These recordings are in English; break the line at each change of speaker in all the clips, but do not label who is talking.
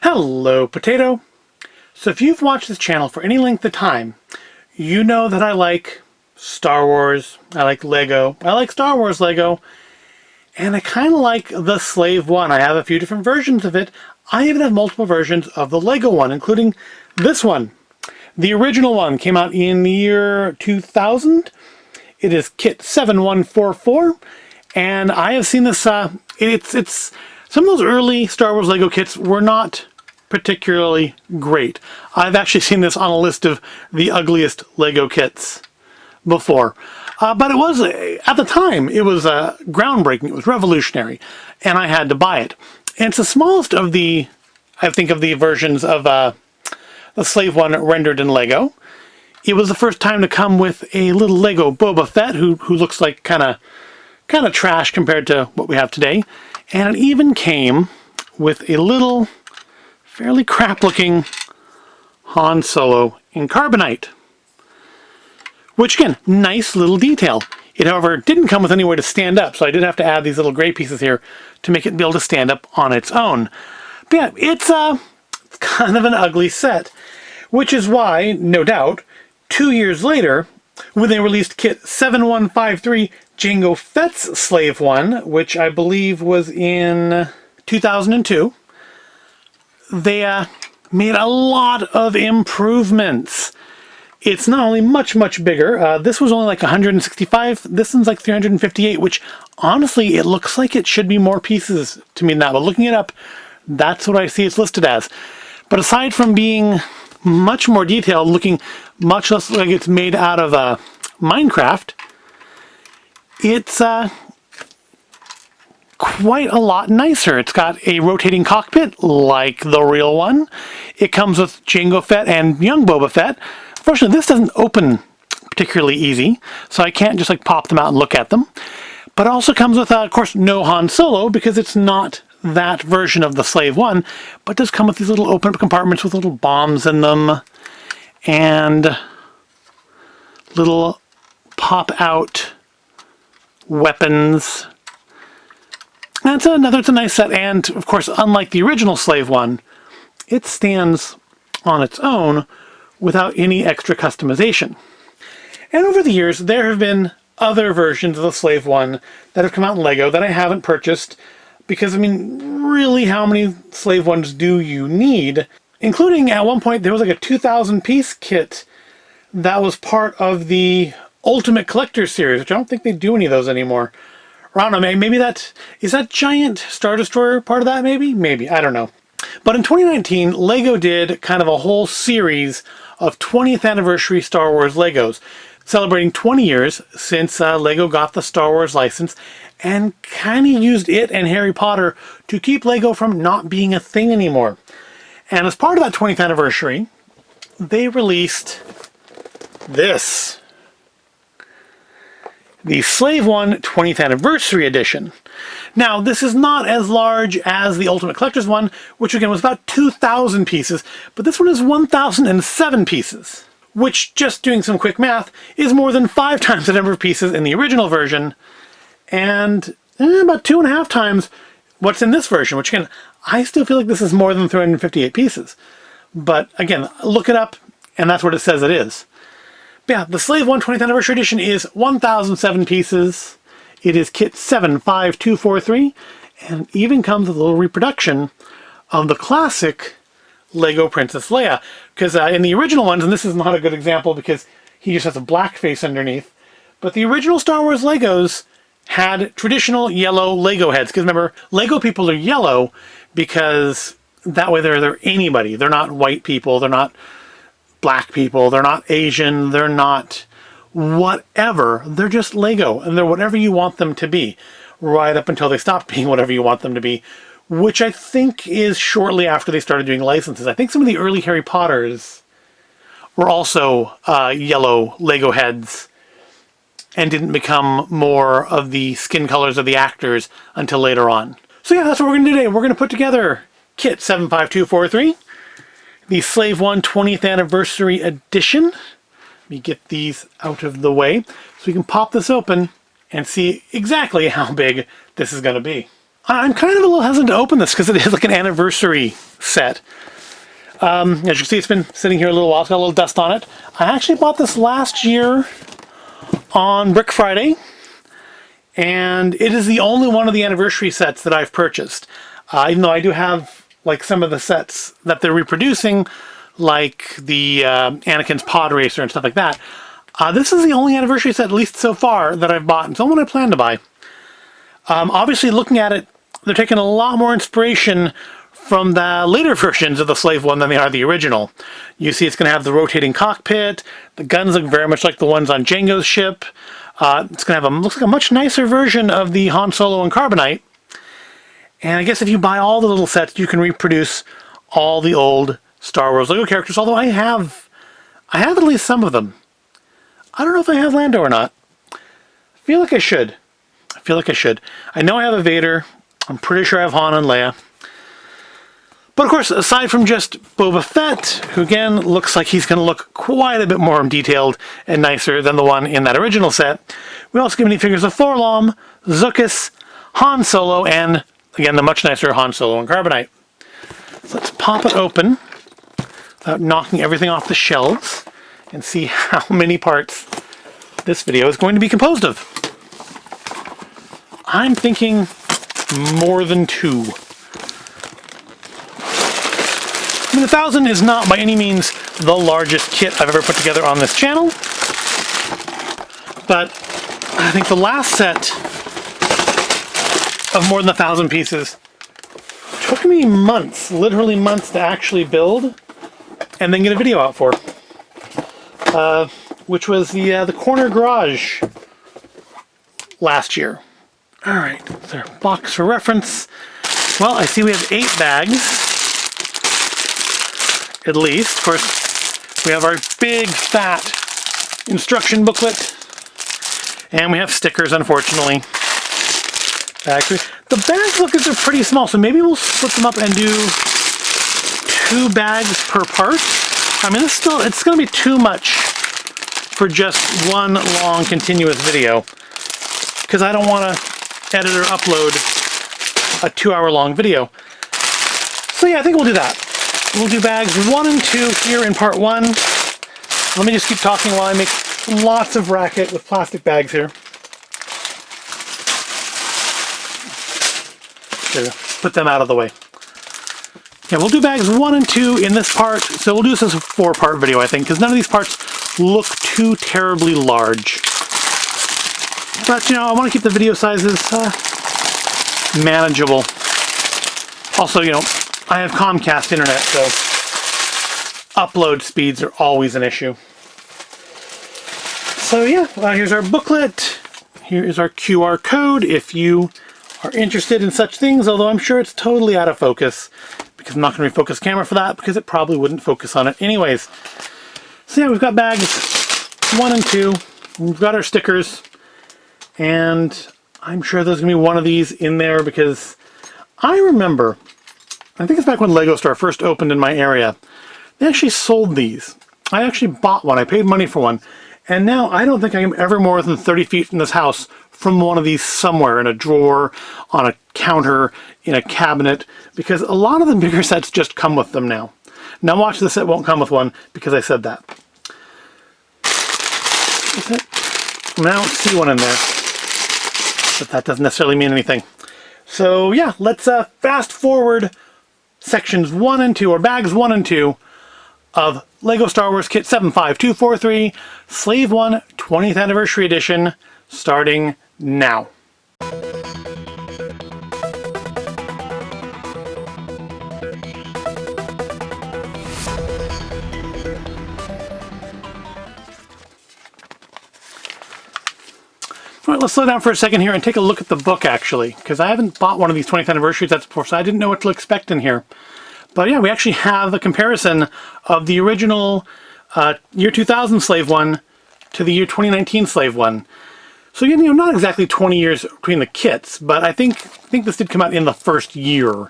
Hello, Potato. So if you've watched this channel for any length of time, you know that I like Star Wars, I like Lego, I like Star Wars Lego, and I kind of like the Slave One. I have a few different versions of it. I even have multiple versions of the Lego one, including this one. The original one came out in the year 2000. It is kit 7144, and I have seen this, it's some of those early Star Wars Lego kits were not particularly great. I've actually seen this on a list of the ugliest Lego kits before. But it was, at the time, it was groundbreaking, it was revolutionary, and I had to buy it. And it's the smallest of the, I think, of the versions of the Slave One rendered in Lego. It was the first time to come with a little Lego Boba Fett who looks like kind of trash compared to what we have today. And it even came with a little, fairly crap-looking Han Solo in carbonite. Which, again, nice little detail. It, however, didn't come with any way to stand up, so I did have to add these little gray pieces here to make it be able to stand up on its own. But yeah, it's kind of an ugly set. Which is why, no doubt, 2 years later, when they released kit 7153 Jango Fett's Slave One, which I believe was in 2002, they made a lot of improvements. It's not only much bigger. This was only like 165. This one's like 358, which honestly, it looks like it should be more pieces to me now. But looking it up, that's what I see it's listed as. But aside from being much more detailed, looking much less like it's made out of Minecraft, it's quite a lot nicer. It's got a rotating cockpit like the real one. It comes with Jango Fett and young Boba Fett. Unfortunately, this doesn't open particularly easy, so I can't just like pop them out and look at them. But it also comes with, of course, no Han Solo, because it's not that version of the Slave One, but does come with these little open compartments with little bombs in them and little pop-out weapons. And it's a nice set, and of course, unlike the original Slave One, it stands on its own without any extra customization. And over the years, there have been other versions of the Slave One that have come out in Lego that I haven't purchased, because, I mean, really, how many Slave Ones do you need? Including, at one point, there was like a 2,000-piece kit that was part of the Ultimate Collector series, which I don't think they do any of those anymore. Or I don't know, maybe is that giant Star Destroyer part of that, maybe? Maybe, I don't know. But in 2019, Lego did kind of a whole series of 20th anniversary Star Wars Legos, celebrating 20 years since Lego got the Star Wars license, and kind of used it and Harry Potter to keep Lego from not being a thing anymore. And as part of that 20th anniversary, they released this. The Slave One 20th Anniversary Edition. Now, this is not as large as the Ultimate Collector's one, which again was about 2,000 pieces, but this one is 1,007 pieces, which, just doing some quick math, is more than 5 times the number of pieces in the original version, and about 2.5 times what's in this version, which again, I still feel like this is more than 358 pieces. But again, look it up, and that's what it says it is. But yeah, the Slave One 20th Anniversary Edition is 1,007 pieces. It is kit 75243, and it even comes with a little reproduction of the classic Lego Princess Leia. Because in the original ones, and this is not a good example because he just has a black face underneath, but the original Star Wars Legos had traditional yellow Lego heads. Because remember, Lego people are yellow because that way they're anybody. They're not white people, they're not black people, they're not Asian, they're not whatever. They're just Lego, and they're whatever you want them to be, right up until they stop being whatever you want them to be, which I think is shortly after they started doing licenses. I think some of the early Harry Potters were also yellow Lego heads and didn't become more of the skin colors of the actors until later on. So yeah, that's what we're going to do today. We're going to put together kit 75243, the Slave One 20th Anniversary Edition. Let me get these out of the way so we can pop this open and see exactly how big this is going to be. I'm kind of a little hesitant to open this because it is like an anniversary set. As you can see, it's been sitting here a little while. It's got a little dust on it. I actually bought this last year on Brick Friday, and it is the only one of the anniversary sets that I've purchased. Even though I do have like some of the sets that they're reproducing, like the Anakin's Pod Racer and stuff like that. This is the only anniversary set, at least so far, that I've bought. It's the one I plan to buy. Obviously, looking at it, they're taking a lot more inspiration from the later versions of the Slave One than they are the original. You see it's going to have the rotating cockpit. The guns look very much like the ones on Jango's ship. It's going to have looks like a much nicer version of the Han Solo and Carbonite. And I guess if you buy all the little sets, you can reproduce all the old Star Wars Lego characters, although I have at least some of them. I don't know if I have Lando or not. I feel like I should. I know I have a Vader. I'm pretty sure I have Han and Leia. But of course, aside from just Boba Fett, who again looks like he's going to look quite a bit more detailed and nicer than the one in that original set, we also get minifigures of 4-LOM, Zuckuss, Han Solo, and again the much nicer Han Solo and Carbonite. So let's pop it open without knocking everything off the shelves and see how many parts this video is going to be composed of. I'm thinking more than 2. I mean, 1,000 is not by any means the largest kit I've ever put together on this channel, but I think the last set of more than 1,000 pieces took me months, literally months, to actually build and then get a video out for, which was the corner garage last year. All right, there's our box for reference. Well, I see we have 8 bags, at least. Of course, we have our big, fat instruction booklet, and we have stickers, unfortunately. The bag bookets are pretty small, so maybe we'll split them up and do 2 bags per part. I mean, it's going to be too much for just one long, continuous video, because I don't want to edit or upload a 2-hour-long video. So yeah, I think we'll do that. We'll do bags 1 and 2 here in part 1. Let me just keep talking while I make lots of racket with plastic bags here. There we go. Put them out of the way. Yeah, we'll do bags 1 and 2 in this part. So we'll do this as a 4-part video, I think, because none of these parts look too terribly large. But, you know, I want to keep the video sizes manageable. Also, you know, I have Comcast internet, so upload speeds are always an issue. So yeah, here's our booklet. Here is our QR code if you are interested in such things, although I'm sure it's totally out of focus because I'm not going to refocus camera for that because it probably wouldn't focus on it anyways. So yeah, we've got bags 1 and 2. We've got our stickers. And I'm sure there's going to be one of these in there because I remember, I think it's back when Lego Store first opened in my area, they actually sold these. I actually bought one. I paid money for one. And now I don't think I am ever more than 30 feet from this house from one of these somewhere in a drawer, on a counter, in a cabinet, because a lot of the bigger sets just come with them now. Now watch, the set won't come with one because I said that. I don't see one in there. But that doesn't necessarily mean anything. So yeah, let's fast forward sections 1 and 2, or bags 1 and 2 of Lego Star Wars Kit 75243 Slave One 20th Anniversary Edition, starting now. All right, let's slow down for a second here and take a look at the book, actually, because I haven't bought one of these 20th anniversary sets before, so I didn't know what to expect in here. But yeah, we actually have a comparison of the original year 2000 Slave One to the year 2019 Slave One. So, you know, not exactly 20 years between the kits, but I think this did come out in the first year.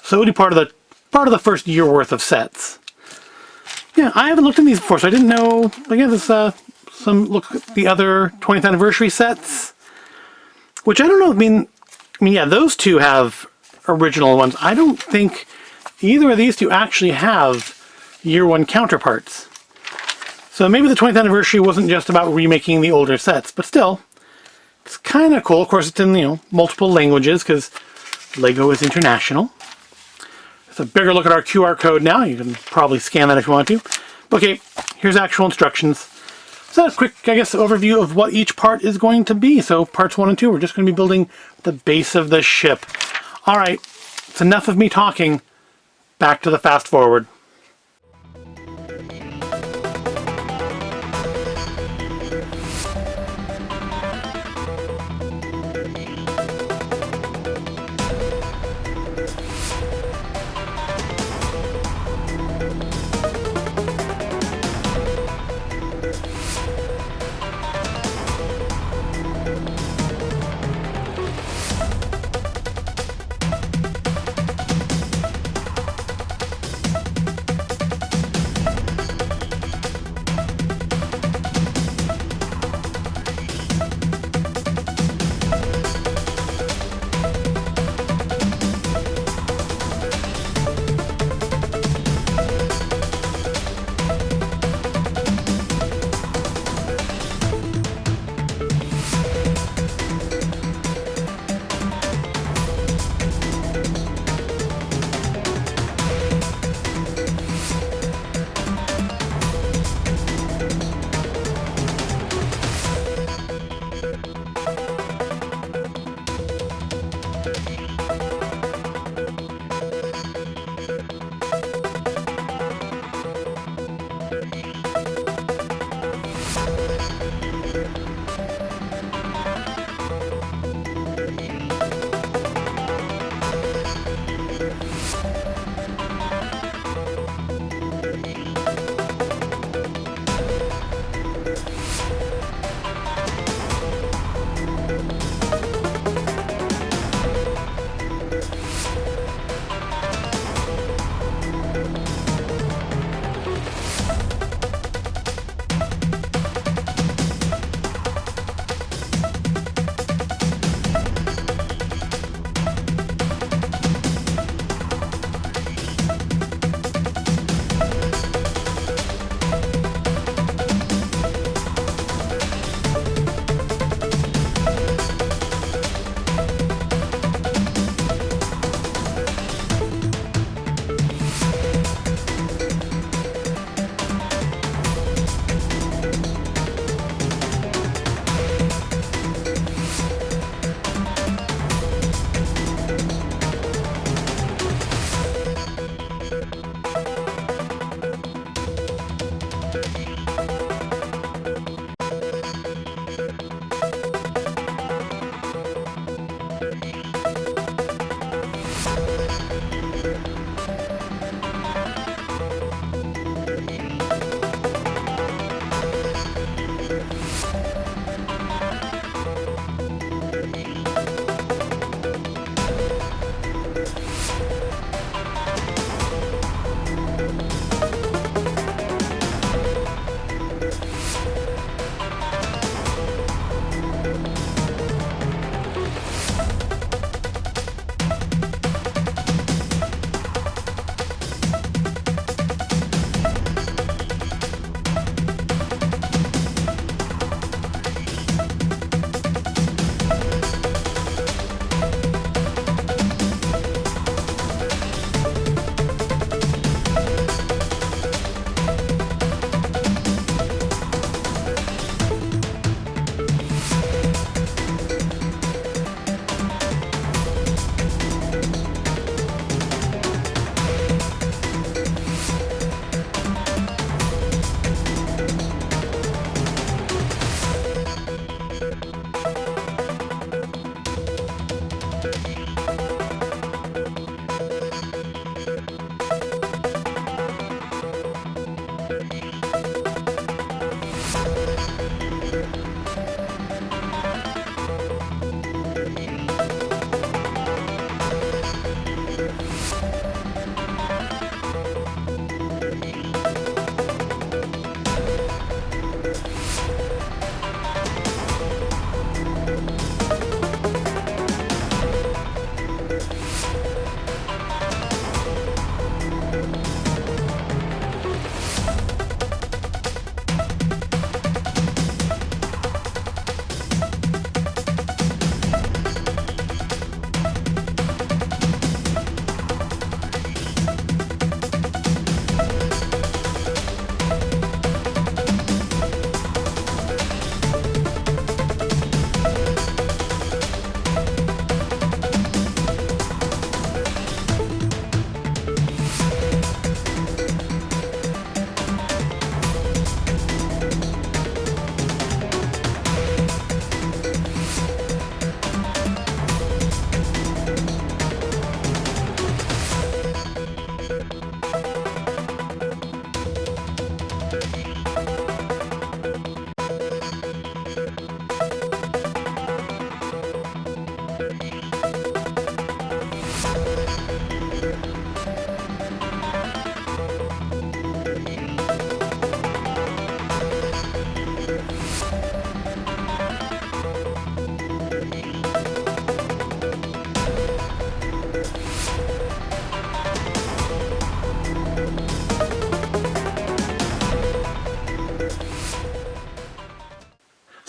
So it would be part of the first year worth of sets. Yeah, I haven't looked at these before, so I didn't know. Again, this some look at the other 20th anniversary sets, which I don't know. I mean, I mean, yeah, those two have original ones. I don't think either of these two actually have year one counterparts. So maybe the 20th anniversary wasn't just about remaking the older sets, but still, it's kind of cool. Of course, it's in, multiple languages because LEGO is international. It's a bigger look at our QR code now. You can probably scan that if you want to. Okay, here's actual instructions. So that's a quick, I guess, overview of what each part is going to be. So parts 1 and 2, we're just going to be building the base of the ship. All right, it's enough of me talking. Back to the fast forward.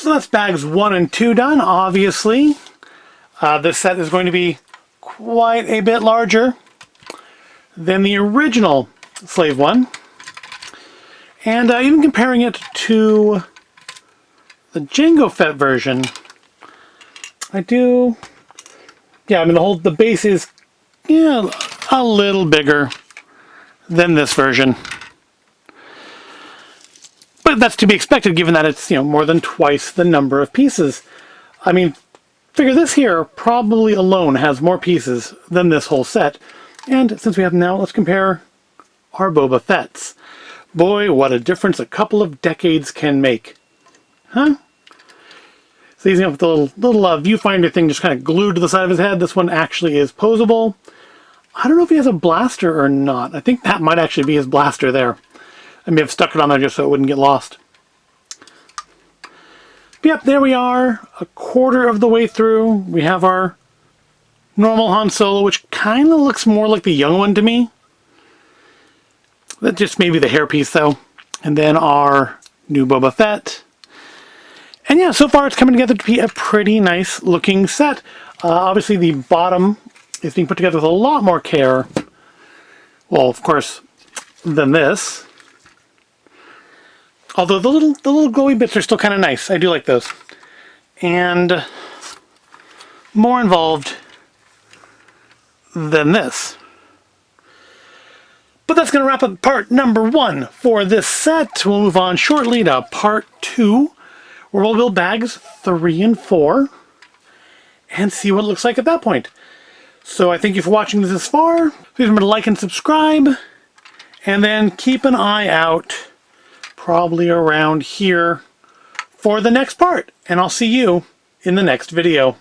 So that's bags 1 and 2 done. Obviously, this set is going to be quite a bit larger than the original Slave one. And even comparing it to the Jango Fett version, I mean, the base is, a little bigger than this version. But that's to be expected, given that it's, more than twice the number of pieces. I mean, figure this here probably alone has more pieces than this whole set. And since we have now, let's compare our Boba Fett's. Boy, what a difference a couple of decades can make. Huh? So he's with the little viewfinder thing just kind of glued to the side of his head. This one actually is posable. I don't know if he has a blaster or not. I think that might actually be his blaster there. I may have stuck it on there just so it wouldn't get lost. But yep, there we are. A quarter of the way through. We have our normal Han Solo, which kind of looks more like the young one to me. That's just maybe the hairpiece, though. And then our new Boba Fett. And yeah, so far it's coming together to be a pretty nice looking set. Obviously the bottom is being put together with a lot more care. Well, of course, than this. Although the little glowy bits are still kind of nice. I do like those. And more involved than this. But that's going to wrap up part number 1 for this set. We'll move on shortly to part 2, where we'll build bags 3 and 4 and see what it looks like at that point. So I thank you for watching this far. Please remember to like and subscribe, and then keep an eye out probably around here for the next part. And I'll see you in the next video.